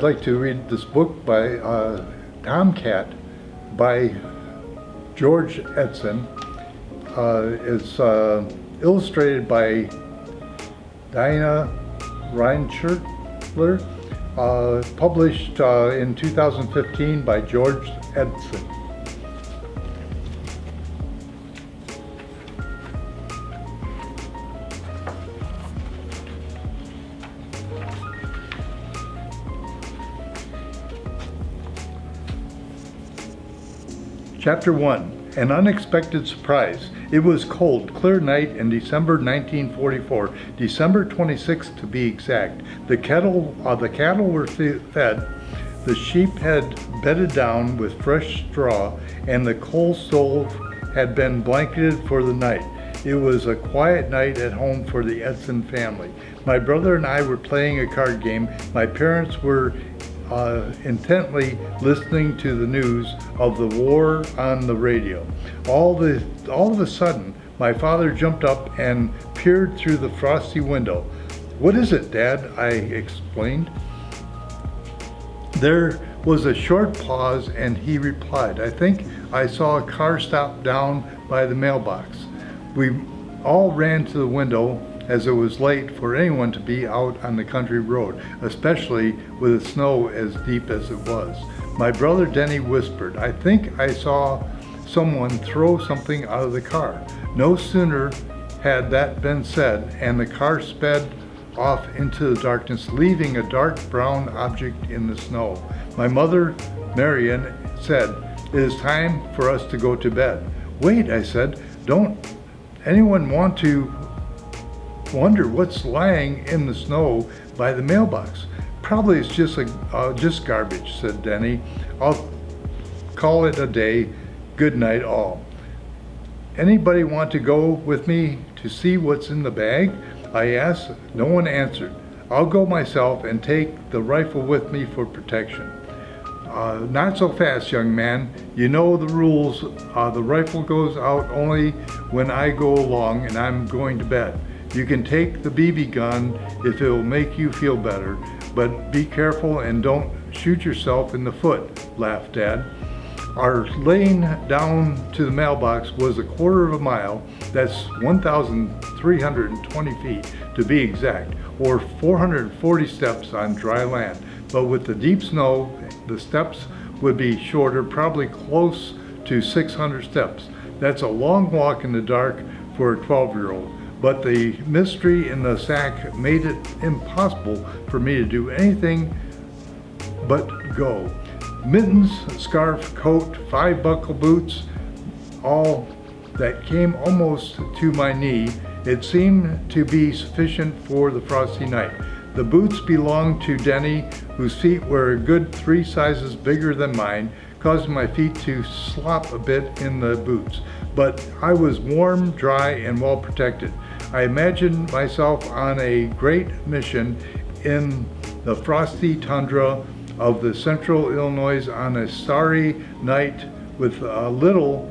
I'd like to read this book by Tomcat by George Eidson. It's illustrated by Dian Rentschler, published in 2015 by George Eidson. Chapter 1. An unexpected surprise. It was cold, clear night in December 1944, December 26th to be exact. The cattle were fed, the sheep had bedded down with fresh straw, and the coal stove had been blanketed for the night. It was a quiet night at home for the Eidson family. My brother and I were playing a card game. My parents were intently listening to the news of the war on the radio. All of a sudden, my father jumped up and peered through the frosty window. "What is it, Dad?" I explained. There was a short pause and he replied, "I think I saw a car stop down by the mailbox." We all ran to the window, as it was late for anyone to be out on the country road, especially with the snow as deep as it was. My brother Denny whispered, "I think I saw someone throw something out of the car." No sooner had that been said, and the car sped off into the darkness, leaving a dark brown object in the snow. My mother, Marion, said, "It is time for us to go to bed." "Wait," I said, "don't anyone want to wonder what's lying in the snow by the mailbox?" "Probably it's just garbage," said Denny. "I'll call it a day. Good night all." "Anybody want to go with me to see what's in the bag?" I asked. No one answered. "I'll go myself and take the rifle with me for protection." "Not so fast, young man. You know the rules. The rifle goes out only when I go along and I'm going to bed. You can take the BB gun if it will make you feel better, but be careful and don't shoot yourself in the foot," laughed Dad. Our lane down to the mailbox was a quarter of a mile. That's 1,320 feet to be exact, or 440 steps on dry land. But with the deep snow, the steps would be shorter, probably close to 600 steps. That's a long walk in the dark for a 12-year-old. But the mystery in the sack made it impossible for me to do anything but go. Mittens, scarf, coat, 5 buckle boots, all that came almost to my knee. It seemed to be sufficient for the frosty night. The boots belonged to Denny, whose feet were a good 3 sizes bigger than mine, causing my feet to slop a bit in the boots. But I was warm, dry, and well protected. I imagined myself on a great mission in the frosty tundra of the central Illinois on a starry night with a little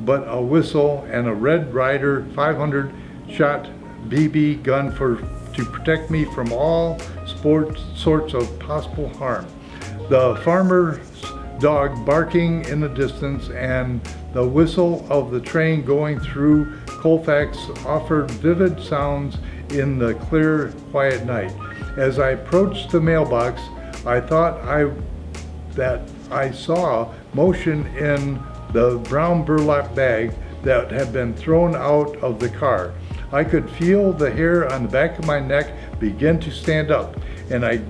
but a whistle and a Red Ryder 500-shot BB gun to protect me from all sorts of possible harm. The farmer's dog barking in the distance and the whistle of the train going through Colfax offered vivid sounds in the clear, quiet night. As I approached the mailbox, I thought that I saw motion in the brown burlap bag that had been thrown out of the car. I could feel the hair on the back of my neck begin to stand up, and I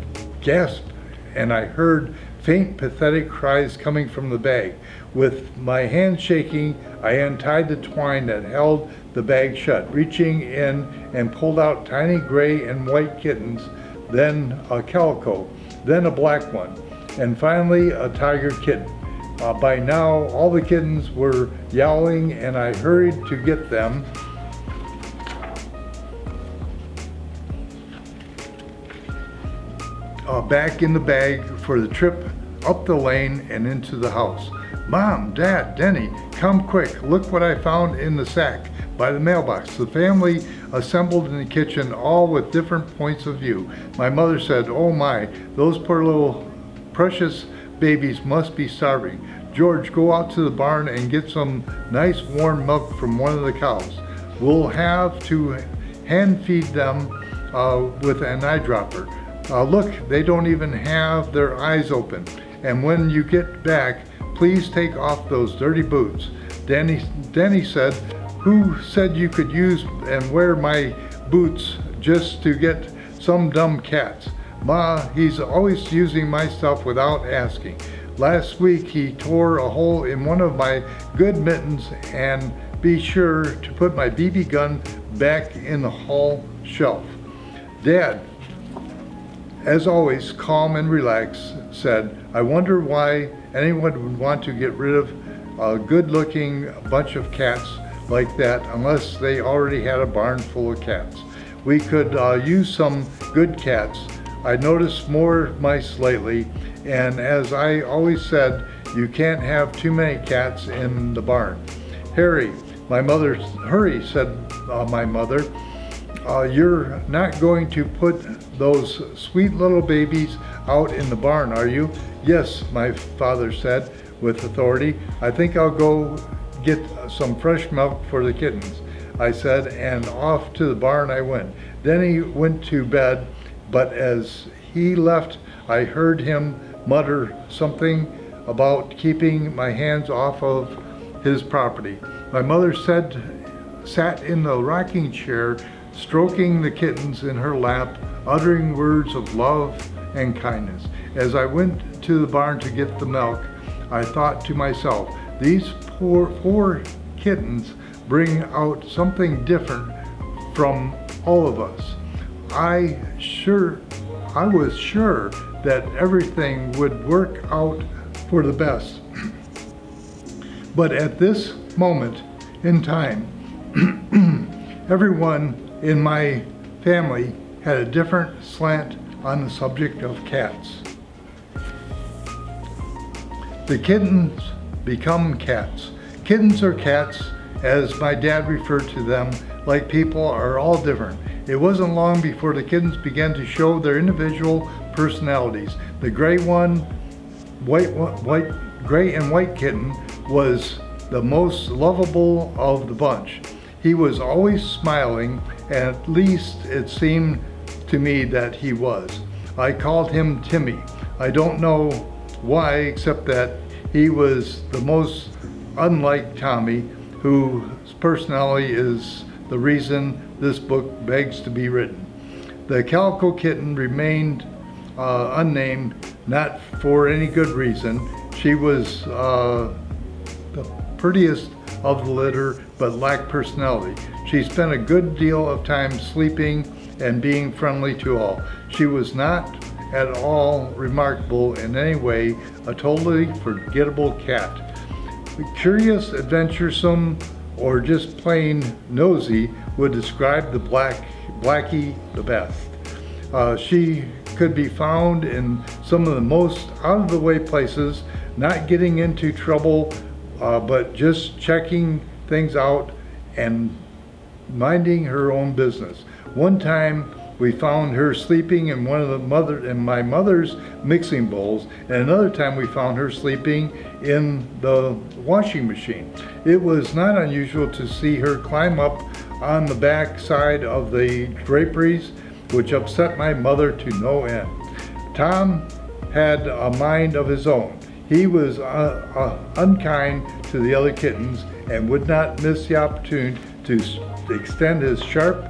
gasped, and I heard faint, pathetic cries coming from the bag. With my hands shaking, I untied the twine that held the bag shut, reaching in and pulled out tiny gray and white kittens, then a calico, then a black one, and finally a tiger kitten. By now, all the kittens were yowling, and I hurried to get them. Back in the bag for the trip up the lane and into the house. "Mom, Dad, Denny, come quick. Look what I found in the sack by the mailbox." The family assembled in the kitchen, all with different points of view. My mother said, "Oh my, those poor little precious babies must be starving. George, go out to the barn and get some nice warm milk from one of the cows. We'll have to hand feed them with an eyedropper. Look, they don't even have their eyes open. And when you get back, please take off those dirty boots. Danny said, who said you could use and wear my boots just to get some dumb cats? Ma, he's always using my stuff without asking. Last week he tore a hole in one of my good mittens, and be sure to put my BB gun back in the hall shelf. Dad, as always calm and relaxed, said, I wonder why anyone would want to get rid of a good-looking bunch of cats like that unless they already had a barn full of cats. We could use some good cats. I noticed more mice lately, and as I always said, you can't have too many cats in the barn. Hurry, said my mother. You're not going to put those sweet little babies out in the barn, are you? Yes, my father said with authority. I think I'll go get some fresh milk for the kittens, I said, and off to the barn I went. Then he went to bed, but as he left, I heard him mutter something about keeping my hands off of his property. My mother sat in the rocking chair, stroking the kittens in her lap, uttering words of love and kindness. As I went to the barn to get the milk, I thought to myself, these poor kittens bring out something different from all of us. I was sure that everything would work out for the best. But at this moment in time, everyone in my family had a different slant on the subject of cats. The kittens become cats. Kittens or cats, as my dad referred to them, like people, are all different. It wasn't long before the kittens began to show their individual personalities. The gray and white kitten was the most lovable of the bunch. He was always smiling, and at least it seemed to me that he was. I called him Timmy. I don't know why, except that he was the most unlike Tommy, whose personality is the reason this book begs to be written. The calico kitten remained unnamed, not for any good reason. She was the prettiest of the litter, but lacked personality. She spent a good deal of time sleeping and being friendly to all. She was not at all remarkable in any way, a totally forgettable cat. Curious, adventuresome, or just plain nosy would describe the Blackie the best. She could be found in some of the most out-of-the-way places, not getting into trouble, but just checking things out and minding her own business. One time we found her sleeping in one of my mother's mixing bowls, and another time we found her sleeping in the washing machine. It was not unusual to see her climb up on the back side of the draperies, which upset my mother to no end. Tom had a mind of his own. He was unkind to the other kittens and would not miss the opportunity to extend his sharp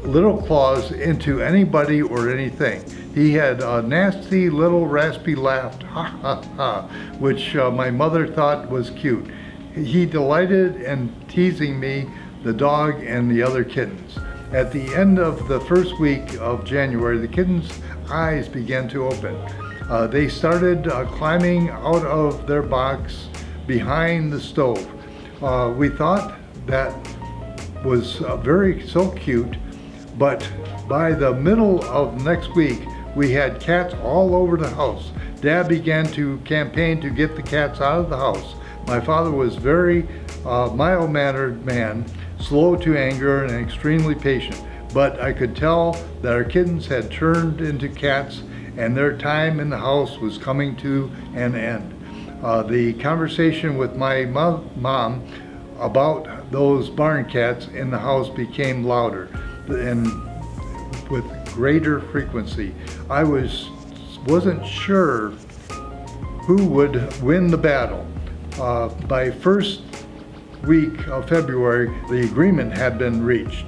little claws into anybody or anything. He had a nasty little raspy laugh, ha ha ha, which my mother thought was cute. He delighted in teasing me, the dog, and the other kittens. At the end of the first week of January, the kittens' eyes began to open. They started climbing out of their box behind the stove. We thought that was so cute, but by the middle of next week, we had cats all over the house. Dad began to campaign to get the cats out of the house. My father was very mild-mannered man, slow to anger and extremely patient, but I could tell that our kittens had turned into cats, and their time in the house was coming to an end. The conversation with my mom about those barn cats in the house became louder and with greater frequency. I wasn't sure who would win the battle. By first week of February, the agreement had been reached.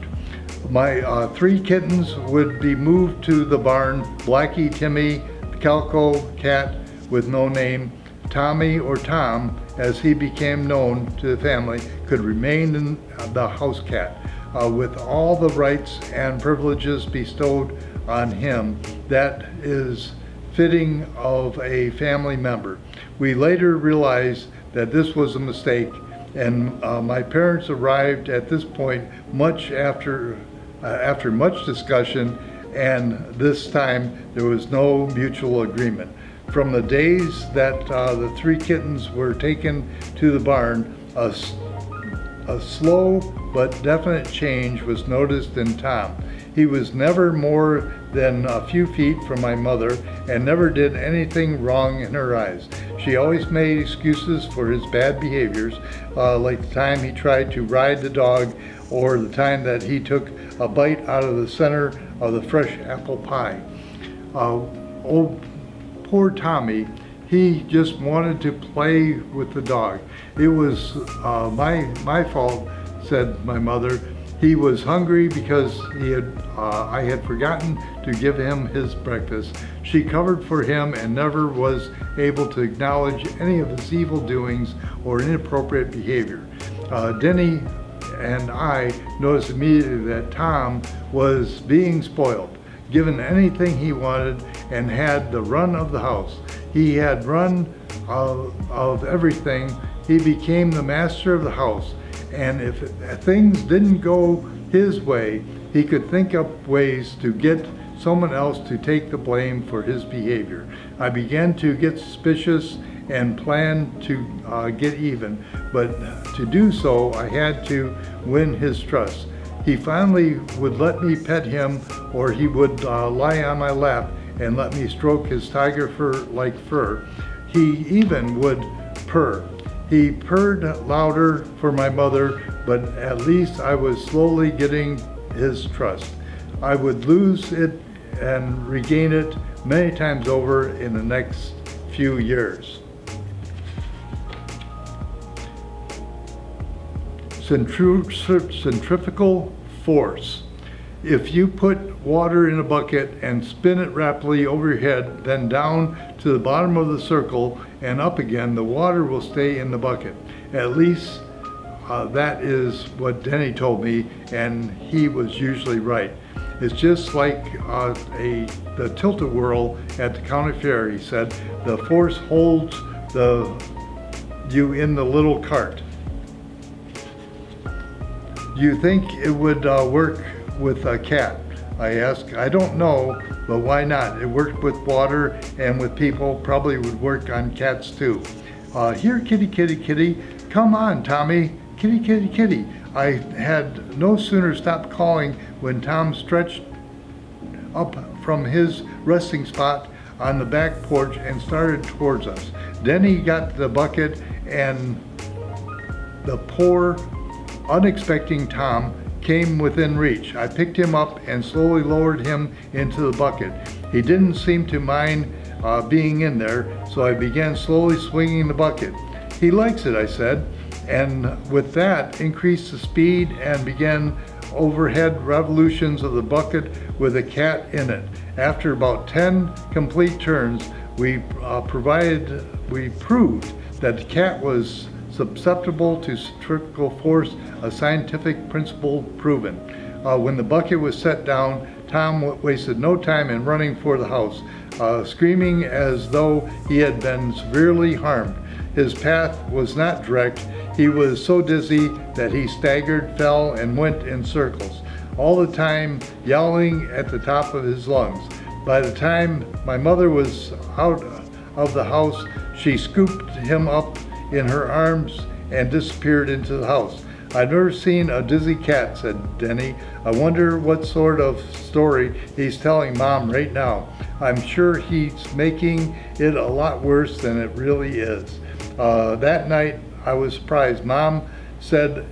My 3 kittens would be moved to the barn. Blackie, Timmy, the Calico cat with no name, Tommy or Tom, as he became known to the family, could remain in the house cat with all the rights and privileges bestowed on him that is fitting of a family member. We later realized that this was a mistake, and my parents arrived at this point much after much discussion, and this time there was no mutual agreement. From the days that the 3 kittens were taken to the barn, a slow but definite change was noticed in Tom. He was never more than a few feet from my mother and never did anything wrong in her eyes. She always made excuses for his bad behaviors, like the time he tried to ride the dog or the time that he took a bite out of the center of the fresh apple pie. Oh, poor Tommy, he just wanted to play with the dog. It was my fault, said my mother. He was hungry because I had forgotten to give him his breakfast. She covered for him and never was able to acknowledge any of his evil doings or inappropriate behavior. Denny and I noticed immediately that Tom was being spoiled, given anything he wanted, and had the run of the house. He had run of everything. He became the master of the house, and if things didn't go his way, he could think up ways to get someone else to take the blame for his behavior. I began to get suspicious and planned to get even, but to do so, I had to win his trust. He finally would let me pet him, or he would lie on my lap and let me stroke his tiger fur-like fur. He even would purr. He purred louder for my mother, but at least I was slowly getting his trust. I would lose it and regain it many times over in the next few years. Centrifugal force. If you put water in a bucket and spin it rapidly over your head, then down to the bottom of the circle and up again, the water will stay in the bucket. At least that is what Denny told me, and he was usually right. It's just like the tilt-a-whirl at the county fair, he said. The force holds you in the little cart. You think it would work with a cat? I asked. I don't know, but why not? It worked with water and with people, probably would work on cats too. Here, kitty, kitty, kitty. Come on, Tommy. Kitty, kitty, kitty. I had no sooner stopped calling when Tom stretched up from his resting spot on the back porch and started towards us. Then he got the bucket, and the poor, unexpecting Tom came within reach. I picked him up and slowly lowered him into the bucket. He didn't seem to mind being in there, so I began slowly swinging the bucket. He likes it, I said, and with that increased the speed and began overhead revolutions of the bucket with a cat in it. After about 10 complete turns, we proved that the cat was susceptible to centrifugal force, a scientific principle proven. When the bucket was set down, Tom wasted no time in running for the house, screaming as though he had been severely harmed. His path was not direct. He was so dizzy that he staggered, fell, and went in circles, all the time yowling at the top of his lungs. By the time my mother was out of the house, she scooped him up in her arms and disappeared into the house. "I've never seen a dizzy cat," said Denny. "I wonder what sort of story he's telling Mom right now. I'm sure he's making it a lot worse than it really is." That night I was surprised. Mom said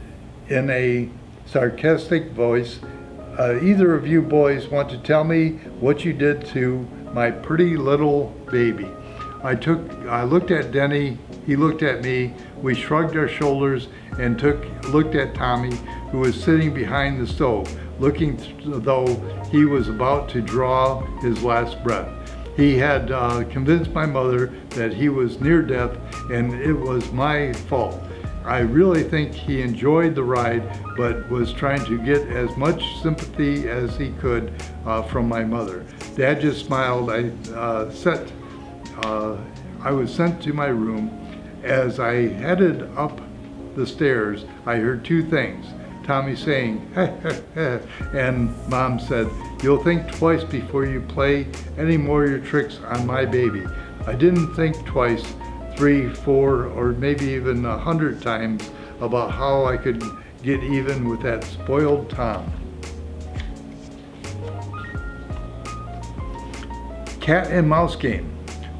in a sarcastic voice, "Either of you boys want to tell me what you did to my pretty little baby?" I looked at Denny, he looked at me, we shrugged our shoulders and looked at Tommy, who was sitting behind the stove, looking though he was about to draw his last breath. He had convinced my mother that he was near death and it was my fault. I really think he enjoyed the ride, but was trying to get as much sympathy as he could from my mother. Dad just smiled. I was sent to my room. As I headed up the stairs, I heard two things. Tommy saying, "Heh, heh, heh," and Mom said, "You'll think twice before you play any more of your tricks on my baby." I didn't think twice, 3, 4, or maybe even 100 times about how I could get even with that spoiled Tom. Cat and mouse game.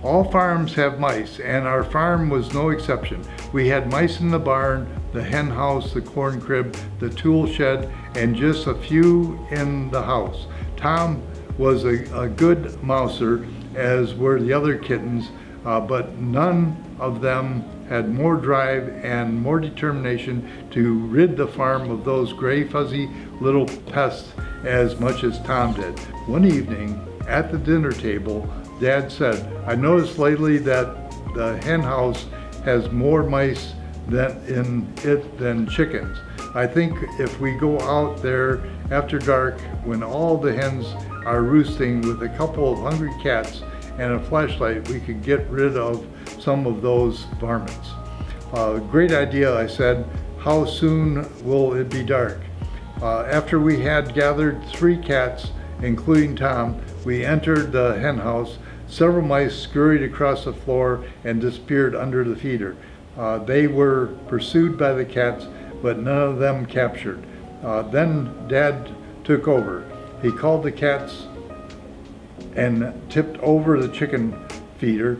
All farms have mice, and our farm was no exception. We had mice in the barn, the hen house, the corn crib, the tool shed, and just a few in the house. Tom was a good mouser, as were the other kittens, but none of them had more drive and more determination to rid the farm of those gray fuzzy little pests as much as Tom did. One evening at the dinner table, Dad said, "I noticed lately that the hen house has more mice in it than chickens. I think if we go out there after dark when all the hens are roosting with a couple of hungry cats and a flashlight, we could get rid of some of those varmints." "Great idea," I said. "How soon will it be dark?" After we had gathered 3 cats, including Tom, we entered the hen house. Several mice scurried across the floor and disappeared under the feeder. They were pursued by the cats, but none of them captured. Then Dad took over. He called the cats and tipped over the chicken feeder.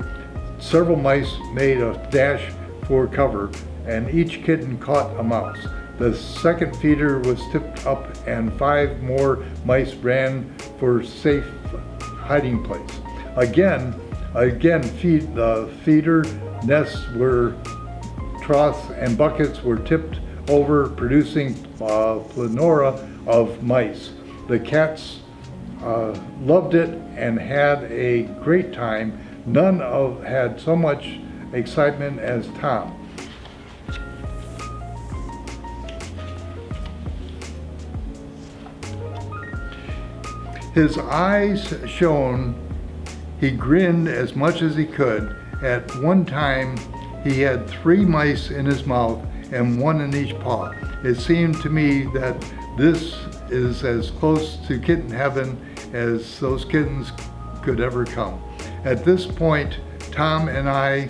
Several mice made a dash for cover, and each kitten caught a mouse. The second feeder was tipped up, and 5 more mice ran for safe hiding place. Again, the feeder nests were troughs and buckets were tipped over, producing a plethora of mice. The cats loved it and had a great time. None had so much excitement as Tom. His eyes shone. He grinned as much as he could. At one time, he had 3 mice in his mouth and 1 in each paw. It seemed to me that this is as close to kitten heaven as those kittens could ever come. At this point, Tom and I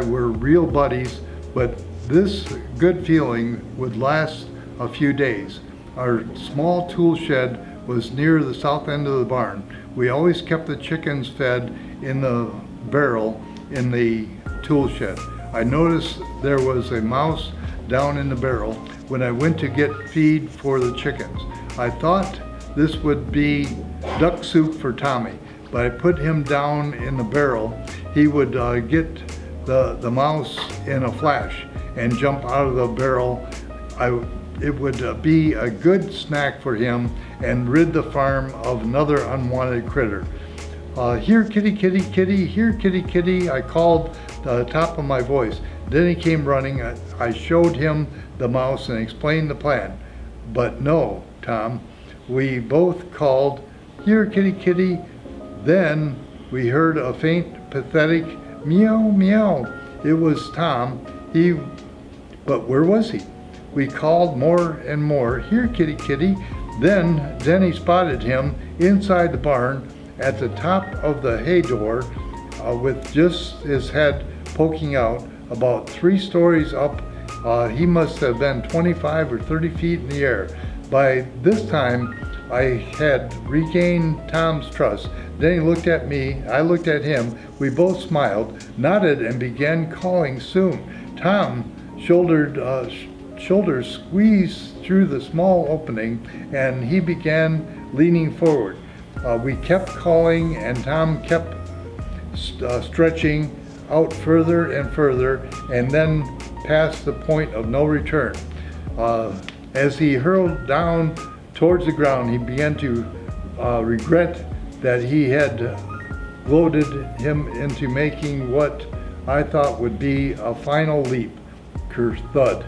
were real buddies, but this good feeling would last a few days. Our small tool shed was near the south end of the barn. We always kept the chickens fed in the barrel in the tool shed. I noticed there was a mouse down in the barrel when I went to get feed for the chickens. I thought this would be duck soup for Tommy, but I put him down in the barrel. He would get the mouse in a flash and jump out of the barrel. It would be a good snack for him and rid the farm of another unwanted critter. "Here, kitty, kitty, kitty, here, kitty, kitty," I called the top of my voice. Then he came running. I showed him the mouse and explained the plan. "But no, Tom," we both called, "Here, kitty, kitty." Then we heard a faint, pathetic meow, meow. It was Tom. But where was he? We called more and more, "Here, kitty, kitty." Then Denny spotted him inside the barn at the top of the hay door with just his head poking out. about 3 stories up. He must have been 25 or 30 feet in the air. By this time, I had regained Tom's trust. Then he looked at me, I looked at him, we both smiled, nodded, and began calling soon. Tom shoulders squeezed through the small opening, and he began leaning forward. We kept calling, and Tom kept stretching out further and further, and then past the point of no return. As he hurled down towards the ground, he began to regret that he had goaded him into making what I thought would be a final leap. Ker-thud.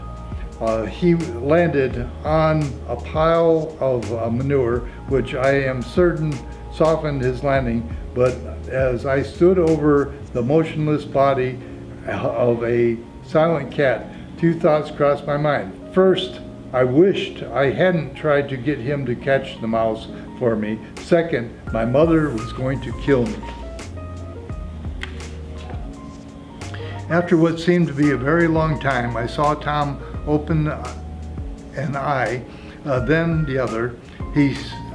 He landed on a pile of manure, which I am certain softened his landing, but as I stood over the motionless body of a silent cat, 2 thoughts crossed my mind. First, I wished I hadn't tried to get him to catch the mouse for me. Second, my mother was going to kill me. After what seemed to be a very long time, I saw Tom open an eye, then the other. He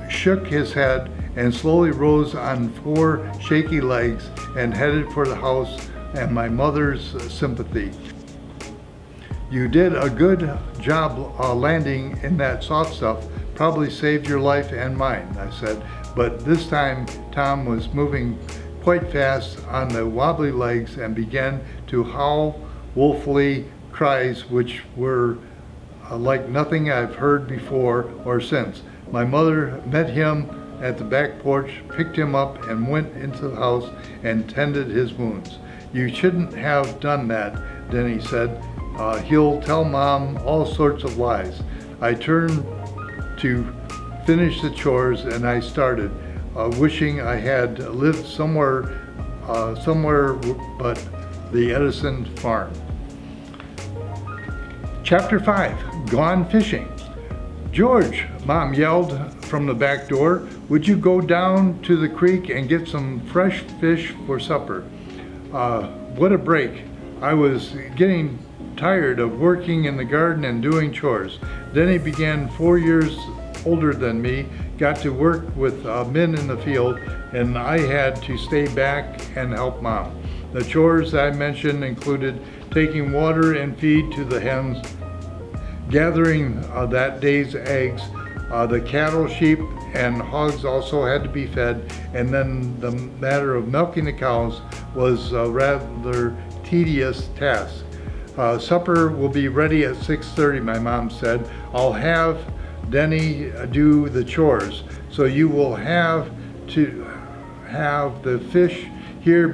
shook his head and slowly rose on 4 shaky legs and headed for the house and my mother's sympathy. You did a good job landing in that soft stuff. Probably saved your life and mine, I said. But this time, Tom was moving quite fast on the wobbly legs and began to howl woefully, cries which were like nothing I've heard before or since. My mother met him at the back porch, picked him up, and went into the house and tended his wounds. You shouldn't have done that, Denny said. He'll tell Mom all sorts of lies. I turned to finish the chores and I started, wishing I had lived somewhere but the Edison farm. Chapter 5, Gone Fishing. George, Mom yelled from the back door, would you go down to the creek and get some fresh fish for supper? What a break. I was getting tired of working in the garden and doing chores. Then he began 4 years older than me, got to work with men in the field, and I had to stay back and help Mom. The chores I mentioned included taking water and feed to the hens, gathering that day's eggs. The cattle, sheep, and hogs also had to be fed, and then the matter of milking the cows was a rather tedious task. Supper will be ready at 6:30, my mom said. I'll have Denny do the chores, so you will have to have the fish here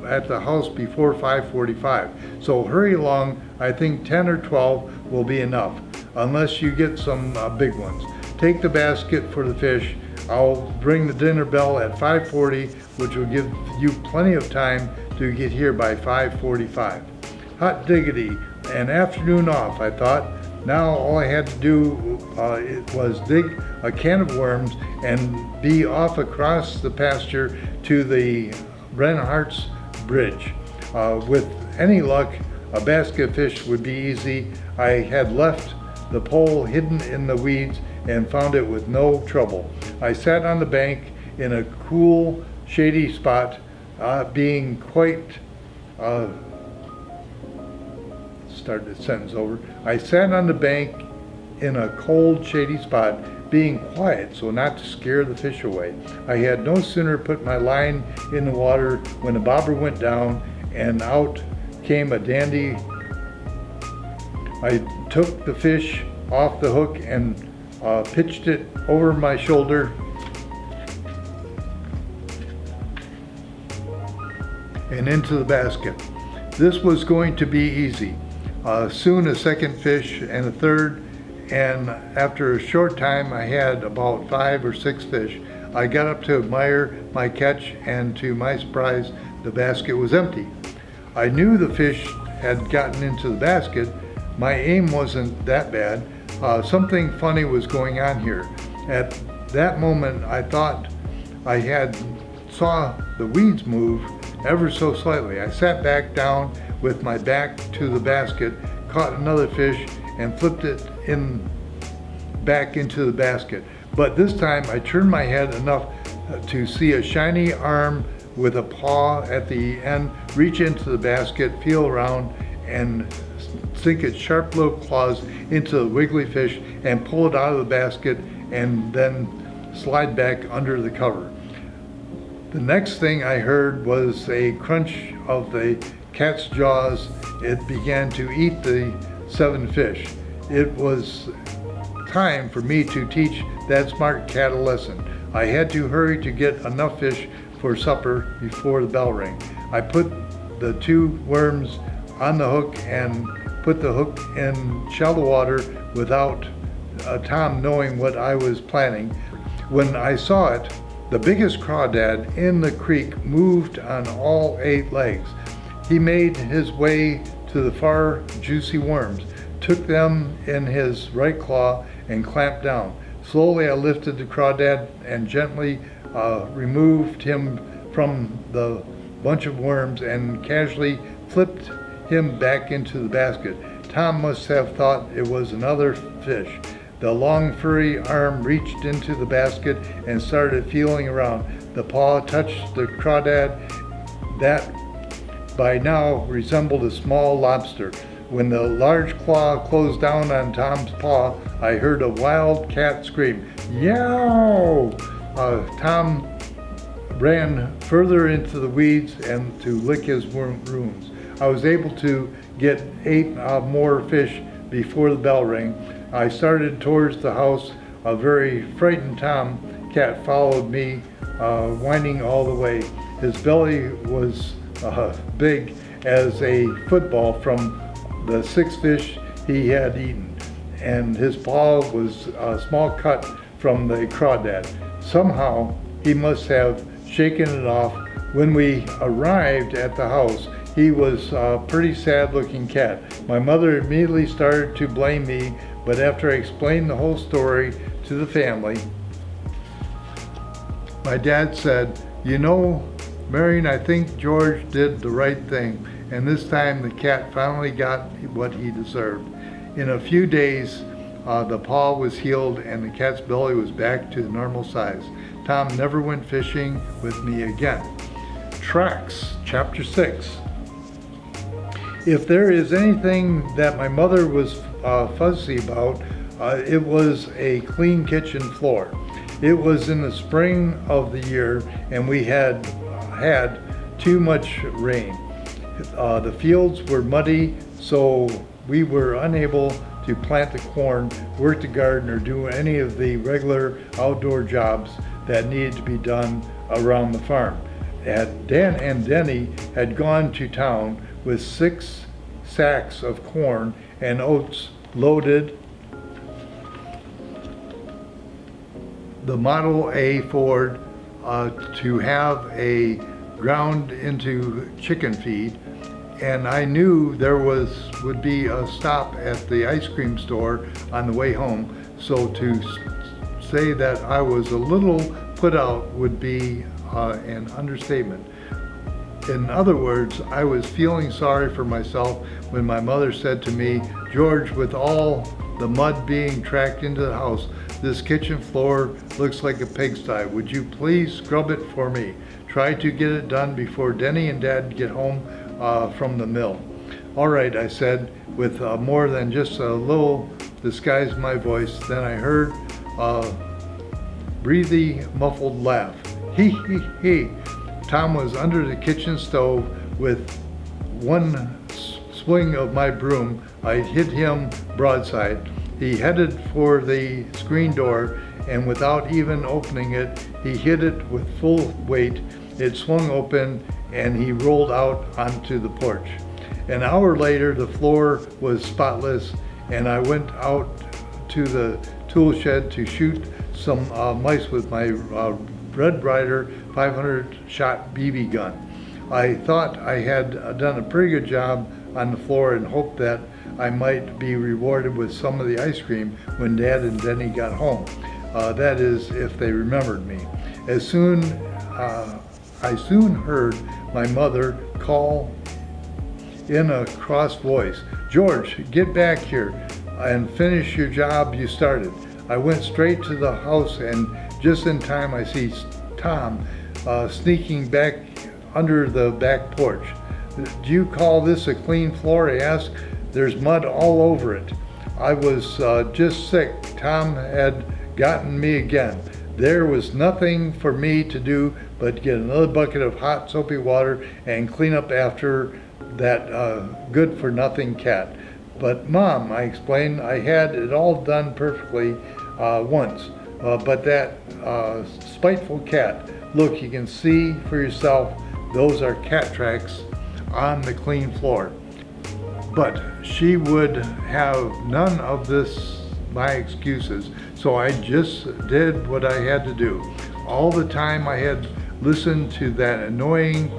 at the house before 5:45. So hurry along. I think 10 or 12 will be enough, unless you get some big ones. Take the basket for the fish. I'll ring the dinner bell at 5:40, which will give you plenty of time to get here by 5:45. Hot diggity, an afternoon off, I thought. Now all I had to do was dig a can of worms and be off across the pasture to the Reinhardt's Bridge. With any luck, a basket of fish would be easy. I had left the pole hidden in the weeds and found it with no trouble. I sat on the bank in a cool, shady spot, being quite start the sentence over. I sat on the bank in a cold, shady spot, being quiet so not to scare the fish away. I had no sooner put my line in the water when the bobber went down and out came a dandy. I took the fish off the hook and pitched it over my shoulder and into the basket. This was going to be easy. Soon a second fish and a third, and after a short time I had about 5 or 6 fish. I got up to admire my catch, and to my surprise the basket was empty. I knew the fish had gotten into the basket. My aim wasn't that bad. Something funny was going on here. At that moment I thought I saw the weeds move ever so slightly. I sat back down with my back to the basket, caught another fish, and flipped it back into the basket. But this time I turned my head enough to see a shiny arm with a paw at the end reach into the basket, feel around, and sink its sharp little claws into the wiggly fish and pull it out of the basket and then slide back under the cover. The next thing I heard was a crunch of the cat's jaws. It began to eat the 7 fish. It was time for me to teach that smart cat a lesson. I had to hurry to get enough fish for supper before the bell rang. I put the 2 worms on the hook and put the hook in shallow water without Tom knowing what I was planning. When I saw it, the biggest crawdad in the creek moved on all 8 legs. He made his way to the far juicy worms, took them in his right claw, and clamped down. Slowly I lifted the crawdad and gently removed him from the bunch of worms and casually flipped him back into the basket. Tom must have thought it was another fish. The long furry arm reached into the basket and started feeling around. The paw touched the crawdad that by now resembled a small lobster. When the large claw closed down on Tom's paw, I heard a wild cat scream, "Yow!" Tom ran further into the weeds and to lick his wounds. I was able to get 8 more fish before the bell rang. I started towards the house. A very frightened Tom cat followed me, whining all the way. His belly was big as a football from the 6 fish he had eaten, and his paw was a small cut from the crawdad. Somehow he must have shaken it off. When we arrived at the house, he was a pretty sad looking cat. My mother immediately started to blame me, but after I explained the whole story to the family, my dad said, "You know, Marion, I think George did the right thing, and this time the cat finally got what he deserved." In a few days, the paw was healed and the cat's belly was back to the normal size. Tom never went fishing with me again. Tracks, Chapter 6. If there is anything that my mother was fussy about, it was a clean kitchen floor. It was in the spring of the year and we had had too much rain. The fields were muddy, so we were unable to plant the corn, work the garden, or do any of the regular outdoor jobs that needed to be done around the farm. Dan and Denny had gone to town with 6 sacks of corn and oats loaded the Model A Ford to have a ground into chicken feed, and I knew there would be a stop at the ice cream store on the way home, so to say that I was a little put out would be an understatement. In other words, I was feeling sorry for myself when my mother said to me, "George, with all the mud being tracked into the house, this kitchen floor looks like a pigsty. Would you please scrub it for me? Try to get it done before Denny and Dad get home from the mill." "All right," I said, with more than just a little disguise in my voice. Then I heard a breathy, muffled laugh. "Hee hee hee." Tom was under the kitchen stove. With one swing of my broom, I hit him broadside. He headed for the screen door, and without even opening it, he hit it with full weight. It swung open, and he rolled out onto the porch. An hour later, the floor was spotless, and I went out to the tool shed to shoot some mice with my Red Ryder 500 shot BB gun. I thought I had done a pretty good job on the floor and hoped that I might be rewarded with some of the ice cream when Dad and Denny got home. That is, if they remembered me. I soon heard my mother call in a cross voice, "George, get back here and finish your job you started." I went straight to the house, and just in time I see Tom sneaking back under the back porch. "Do you call this a clean floor?" I asked. "There's mud all over it." I was just sick. Tom had gotten me again. There was nothing for me to do but get another bucket of hot soapy water and clean up after that good-for-nothing cat. "But Mom," I explained, "I had it all done perfectly once. But that spiteful cat, look, you can see for yourself, those are cat tracks on the clean floor." But she would have none of my excuses, so I just did what I had to do. All the time I had listened to that annoying,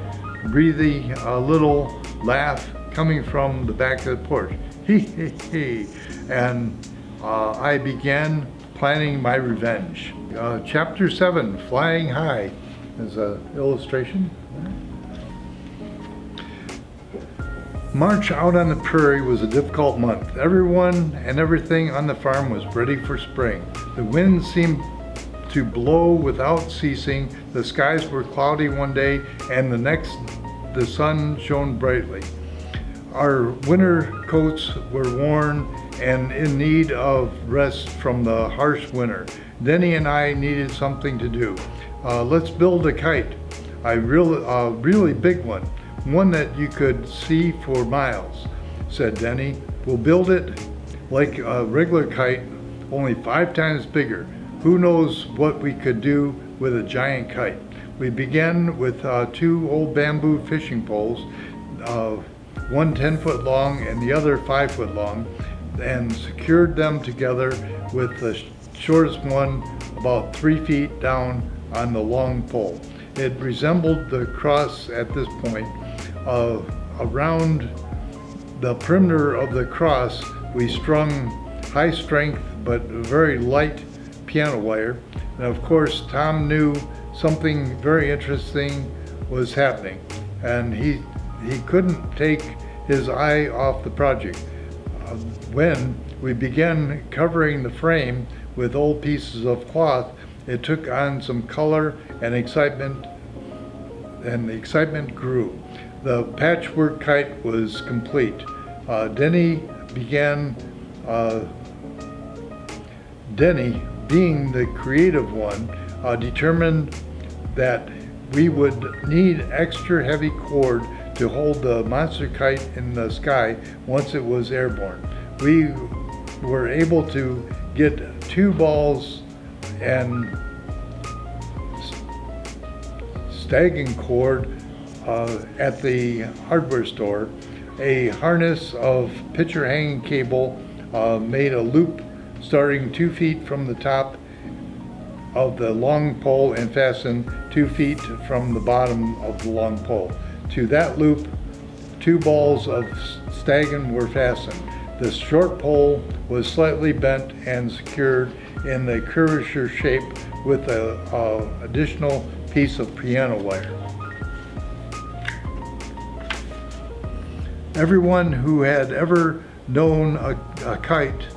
breathy little laugh coming from the back of the porch. Hee hee hee. And I began planning my revenge. Chapter 7, Flying High, is an illustration. March out on the prairie was a difficult month. Everyone and everything on the farm was ready for spring. The wind seemed to blow without ceasing. The skies were cloudy one day, and the next the sun shone brightly. Our winter coats were worn and in need of rest from the harsh winter. Denny and I needed something to do. "Let's build a kite, a really big one. One that you could see for miles," said Denny. "We'll build it like a regular kite, only 5 times bigger. Who knows what we could do with a giant kite." We began with 2 old bamboo fishing poles, one 10-foot long and the other 5-foot long, and secured them together with the shortest one about 3 feet down on the long pole. It resembled the cross at this point. Around the perimeter of the cross, we strung high strength but very light piano wire. And of course, Tom knew something very interesting was happening, and he couldn't take his eye off the project. When we began covering the frame with old pieces of cloth, it took on some color and excitement, and the excitement grew. The patchwork kite was complete. Denny, being the creative one, determined that we would need extra heavy cord to hold the monster kite in the sky once it was airborne. We were able to get 2 balls and stagging cord at the hardware store. A harness of picture hanging cable made a loop starting 2 feet from the top of the long pole and fastened 2 feet from the bottom of the long pole. To that loop, 2 balls of stagging were fastened. The short pole was slightly bent and secured in the curvature shape with an additional piece of piano wire. Everyone who had ever known a kite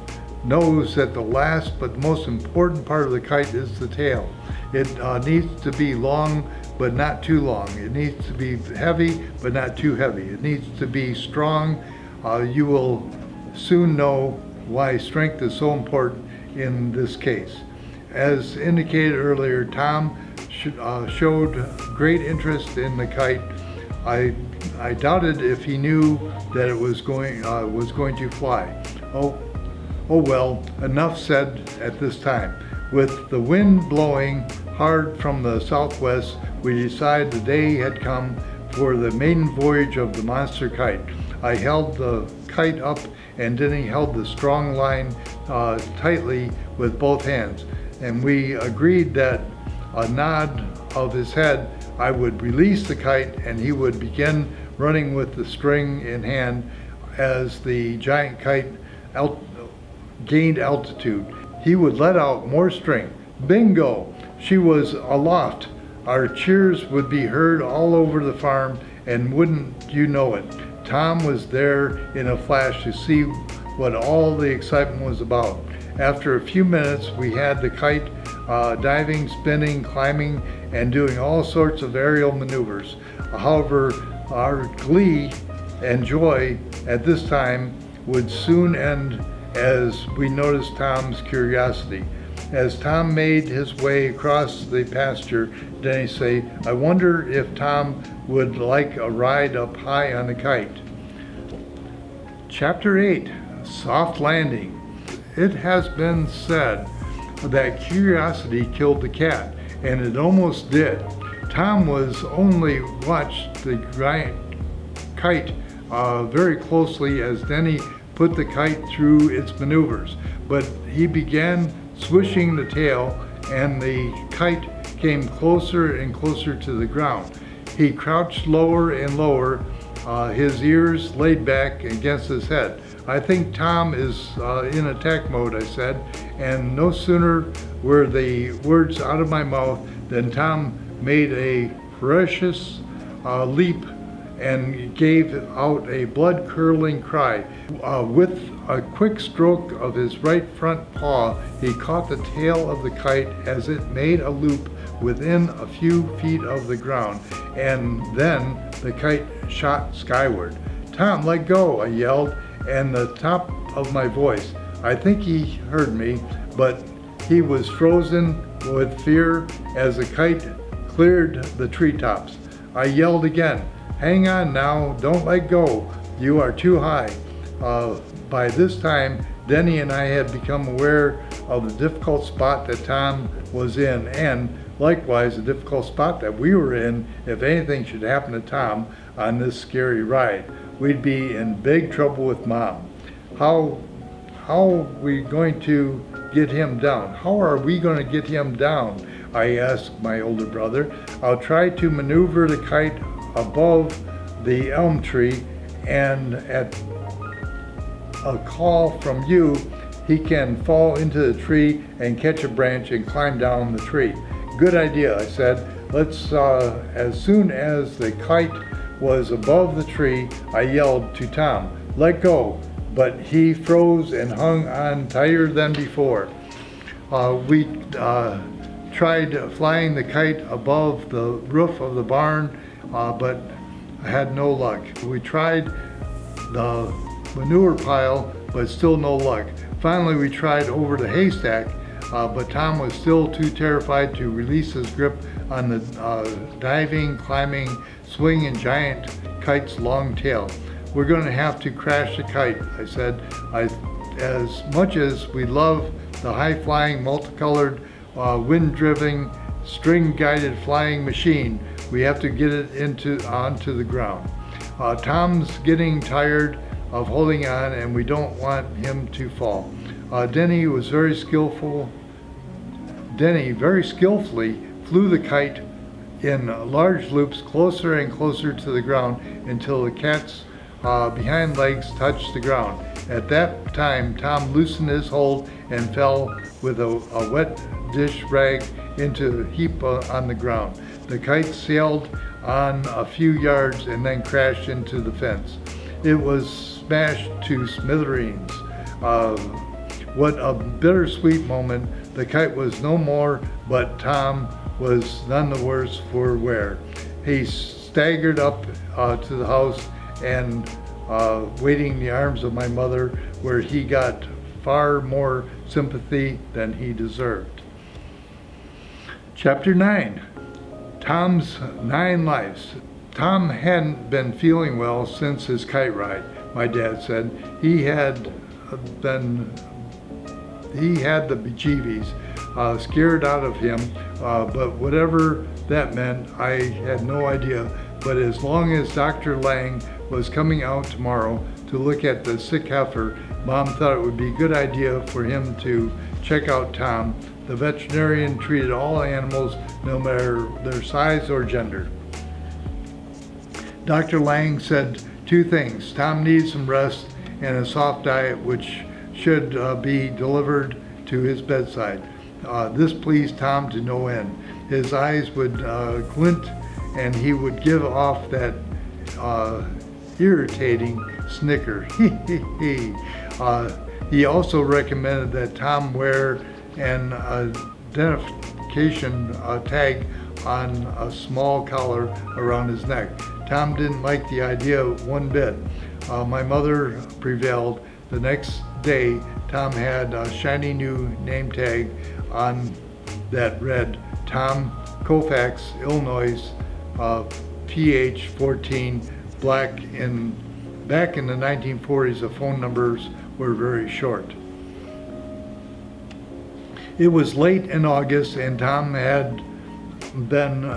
knows that the last but most important part of the kite is the tail. It needs to be long but not too long. It needs to be heavy but not too heavy. It needs to be strong. You will soon know why strength is so important in this case. As indicated earlier, Tom showed great interest in the kite. I doubted if he knew that it was going to fly. Oh well, enough said at this time. With the wind blowing hard from the southwest, we decided the day had come for the maiden voyage of the monster kite. I held the kite up and Denny held the strong line tightly with both hands, and we agreed that a nod of his head, I would release the kite and he would begin running with the string in hand as the giant kite gained altitude. He would let out more string. Bingo! She was aloft. Our cheers would be heard all over the farm, and wouldn't you know it, Tom was there in a flash to see what all the excitement was about. After a few minutes, we had the kite diving, spinning, climbing, and doing all sorts of aerial maneuvers. However, our glee and joy at this time would soon end as we noticed Tom's curiosity. As Tom made his way across the pasture, Denny say, "I wonder if Tom would like a ride up high on the kite." Chapter 8, Soft Landing. It has been said that curiosity killed the cat, and it almost did. Tom was only watched the kite very closely as Denny put the kite through its maneuvers, but he began swishing the tail and the kite came closer and closer to the ground. He crouched lower and lower, his ears laid back against his head. "I think Tom is in attack mode," I said, and no sooner were the words out of my mouth than Tom made a ferocious leap and gave out a blood-curdling cry. With a quick stroke of his right front paw, he caught the tail of the kite as it made a loop within a few feet of the ground, and then the kite shot skyward. "Tom, let go," I yelled, and the top of my voice. I think he heard me, but he was frozen with fear as the kite cleared the treetops. I yelled again, "Hang on now, don't let go, you are too high." By this time, Denny and I had become aware of the difficult spot that Tom was in, and likewise the difficult spot that we were in if anything should happen to Tom on this scary ride. We'd be in big trouble with Mom. How are we going to get him down? How are we going to get him down? I asked my older brother. "I'll try to maneuver the kite above the elm tree, and at a call from you, he can fall into the tree and catch a branch and climb down the tree." "Good idea," I said. "Let's, as soon as the kite was above the tree, I yelled to Tom, 'Let go,' but he froze and hung on tighter than before." We tried flying the kite above the roof of the barn, but had no luck. We tried the manure pile, but still no luck. Finally, we tried over the haystack, but Tom was still too terrified to release his grip on the diving, climbing, swinging giant kite's long tail. "We're going to have to crash the kite," I said. As much as we love the high-flying, multicolored, wind-driven, string-guided flying machine, we have to get it onto the ground. Tom's getting tired of holding on, and we don't want him to fall. Denny very skillfully flew the kite in large loops closer and closer to the ground until the cat's behind legs touched the ground. At that time, Tom loosened his hold and fell with a wet dish rag into a heap on the ground. The kite sailed on a few yards and then crashed into the fence. It was smashed to smithereens. What a bittersweet moment. The kite was no more, but Tom was none the worse for wear. He staggered up to the house and waiting in the arms of my mother, where he got far more sympathy than he deserved. Chapter 9, Tom's 9 Lives. Tom hadn't been feeling well since his kite ride, my dad said. He had the bejeebies, scared out of him, but whatever that meant, I had no idea. But as long as Dr. Lang was coming out tomorrow to look at the sick heifer, Mom thought it would be a good idea for him to check out Tom. The veterinarian treated all animals, no matter their size or gender. Dr. Lang said 2 things. Tom needs some rest and a soft diet, which should be delivered to his bedside. This pleased Tom to no end. His eyes would glint and he would give off that irritating snicker. He also recommended that Tom wear an identification tag on a small collar around his neck. Tom didn't like the idea one bit. My mother prevailed. The next day, Tom had a shiny new name tag on that read Tom, Colfax, Illinois, PH 14, black. Back in the 1940s, the phone numbers were very short. It was late in August, and Tom had been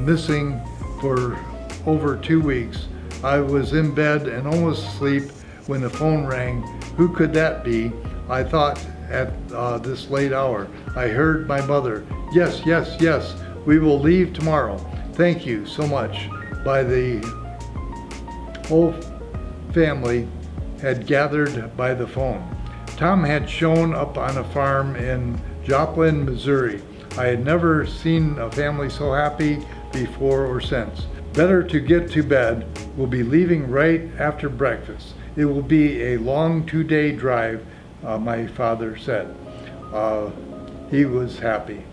missing for over 2 weeks. I was in bed and almost asleep when the phone rang. Who could that be? I thought at this late hour. I heard my mother, yes, yes, yes, we will leave tomorrow. Thank you so much. By the whole family had gathered by the phone. Tom had shown up on a farm in Joplin, Missouri. I had never seen a family so happy before or since. Better to get to bed. We'll be leaving right after breakfast. It will be a long 2-day drive, my father said. He was happy.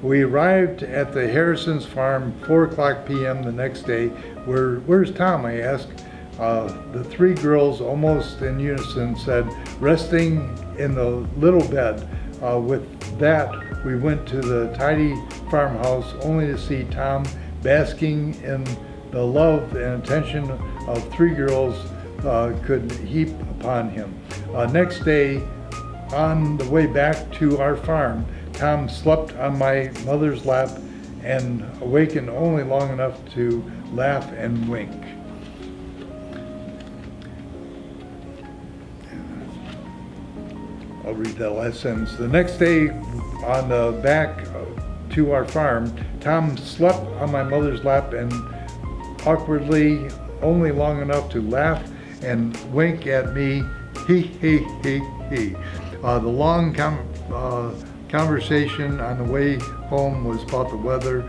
We arrived at the Harrison's farm 4:00 p.m. the next day. Where's Tom? I asked. The 3 girls, almost in unison, said, resting in the little bed. With that, we went to the tidy farmhouse only to see Tom basking in the love and attention of 3 girls could heap upon him. Next day, on the way back to our farm, Tom slept on my mother's lap and awakened only long enough to laugh and wink. I'll read that last sentence. The next day, on the back to our farm, Tom slept on my mother's lap and awkwardly only long enough to laugh and wink at me. The long conversation on the way home was about the weather.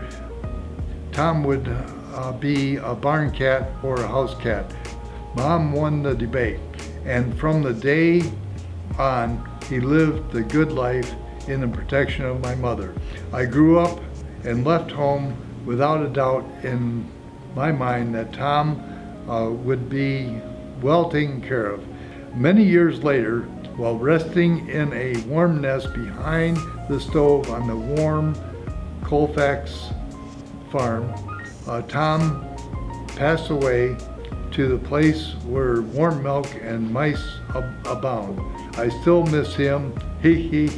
Tom would be a barn cat or a house cat. Mom won the debate, and from the day on, he lived the good life in the protection of my mother. I grew up and left home without a doubt in my mind that Tom would be well taken care of. Many years later, while resting in a warm nest behind the stove on the warm Colfax farm, Tom passed away to the place where warm milk and mice abound. I still miss him. He.